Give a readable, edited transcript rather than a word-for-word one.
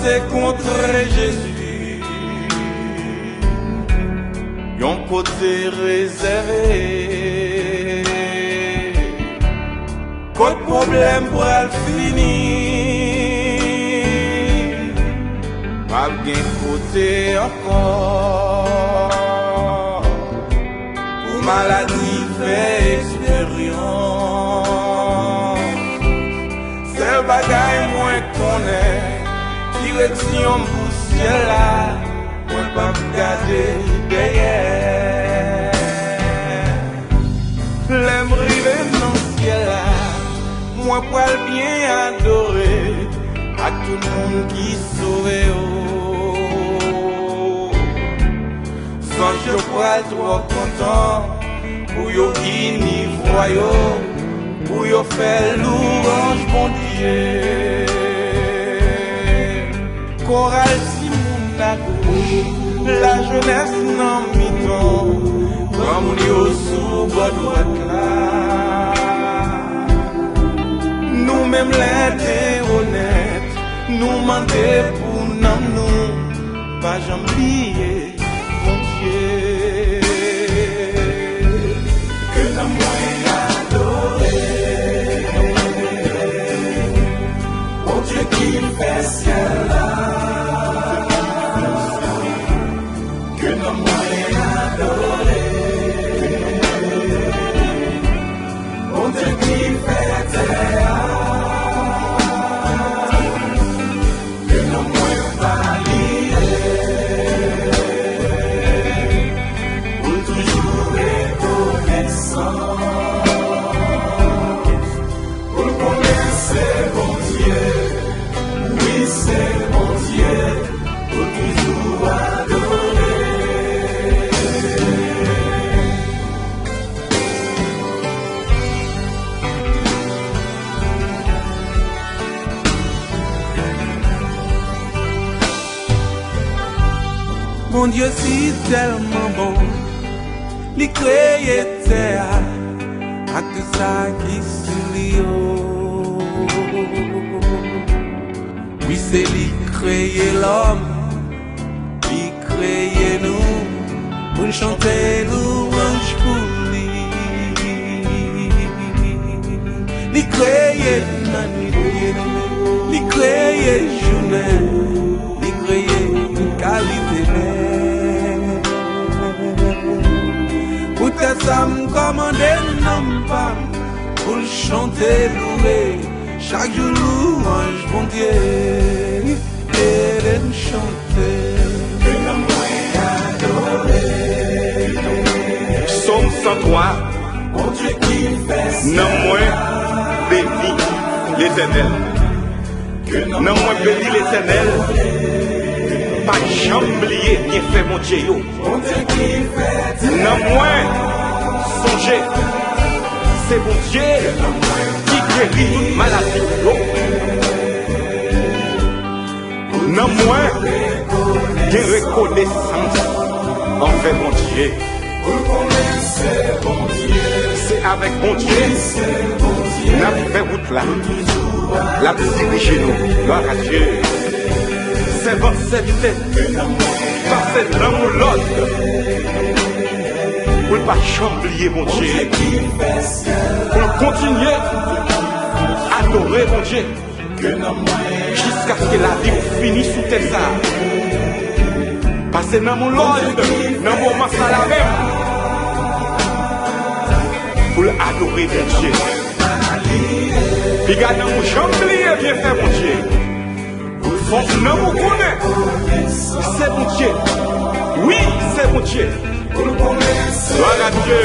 c'est contre Jésus, yon côté réservé. Côté problème pour elle finir, pas bien côté encore. Pour maladie fait expérience, c'est bagaille moins qu'on est. Direction pour ciel là, on pas regarder derrière. L'aime river dans le ciel là, moi pour le bien adorer à tout le monde qui sauve. Sans je pourrais trop content pour yo guini voyo, pour yo faire louange bon Dieu. Chorale Simonago, la jeunesse non miton, comme yo sous bord droite là. Nous-mêmes les honnêtes, nous menter pour nous, pas j'oublier, mon Dieu. Que l'amour est adoré, mon Dieu qui fait ciel là. Mon Dieu si tellement bon, il crée terre, à tout ça qui sur lui. Oui c'est lui créer l'homme, lui créer nous, pour chanter louange pour lui. Lui créer la nuit, lui créer journée, lui créer qualité. Ça me commande non pas pour chanter, louer chaque jour louange bon Dieu et de chanter. Que l'amour est adoré. Psaume 103. Mon Dieu qui fait non moins béni l'Éternel. Non moins béni l'Éternel. Pas jamais oublier bien fait mon Dieu. Mon Dieu qui fait non moins songez, c'est mon Dieu qui guérit toute maladie. Non moins de reconnaissance envers mon Dieu. C'est avec mon Dieu n'a fait route là. La dirige nous. Gloire à Dieu. C'est votre serviteur. Parce que l'un ou l'autre. Pour ne pas oublier mon Dieu, pour continuer à adorer mon Dieu, jusqu'à ce que la vie finisse sous tes arts. Parce que dans mon Lord, dans mon moment ça la même, pour adorer mon Dieu. Puis regardez mon chamblier bien fait mon Dieu. Faut que nous connaissons, c'est mon Dieu. Oui, c'est mon Dieu. Gloire à Dieu.